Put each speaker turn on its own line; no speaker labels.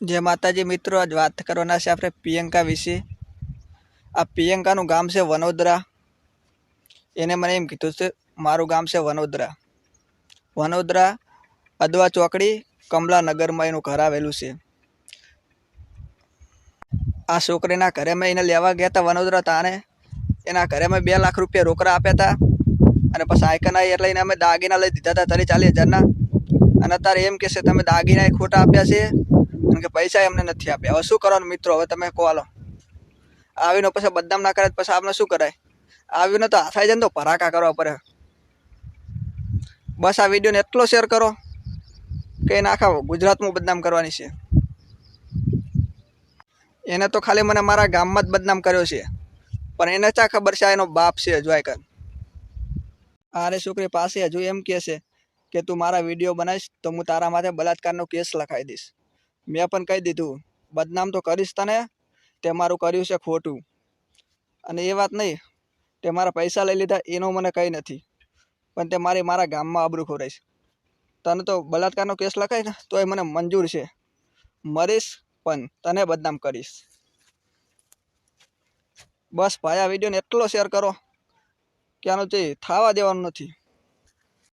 जय माताजी मित्रों, आज बात करवाना है આપણે પ્રિયંકા વિશે। આ પ્રિયંકાનું ગામ છે વનોદરા। એને મને એમ કીધું છે મારું ગામ છે વનોદરા। વનોદરા અદવા ચોકડી કમલાનગરમાં એનું ઘર આવેલું છે। આ છોકરીના ઘરે મેં એને લેવા ગયા હતા વનોદરા તાણે એના ઘરે મેં 2 લાખ રૂપિયા રોકડા આપ્યા હતા અને પછી આયકન આવી એટલે એને અમે દાગીના લઈ દીધા હતા 40,000ના। અને અત્યારે એમ કહે છે તમે દાગીના ખોટા આપ્યા છે અને કે પૈસા એમને નથી આપ્યા। હવે શું કરવાનું મિત્રો, હવે તમે કહો હાલો। આવીને પછી બદનામ ના કરે પછી આપણે શું કરાય? આવીને તો હાથાઈ જાય ને તો ભરાકા કરવા પડે। બસ આ વિડીયોને એટલો શેર કરો કે એને આખા ગુજરાતમાં બદનામ કરવાની છે। એને તો ખાલી મને મારા ગામમાં જ બદનામ કર્યો છે, પણ એને ચા ખબર છે આ એનો બાપ છે જોઈ કર। આરે છોકરી પાસે હજુ એમ કહે છે કે તું મારા વિડીયો બનાવીશ તો હું તારા માથે બલાત્કારનો કેસ લખાવી દઈશ। મેં પણ કહી દીધું બદનામ તો કરીશ તને, તે મારું કર્યું છે ખોટું। અને એ વાત નહીં તે મારા પૈસા લઈ લીધા એનો મને કંઈ નથી, પણ તે મારા ગામમાં આબરૂ ખોરાઈશ। તને તો બલાત્કારનો કેસ લખાય ને તોય મને મંજૂર છે, મરીશ પણ તને બદનામ કરીશ। બસ ભાઈ આ વિડીયોને એટલો શેર કરો કે આનું જે થવા દેવાનું નથી।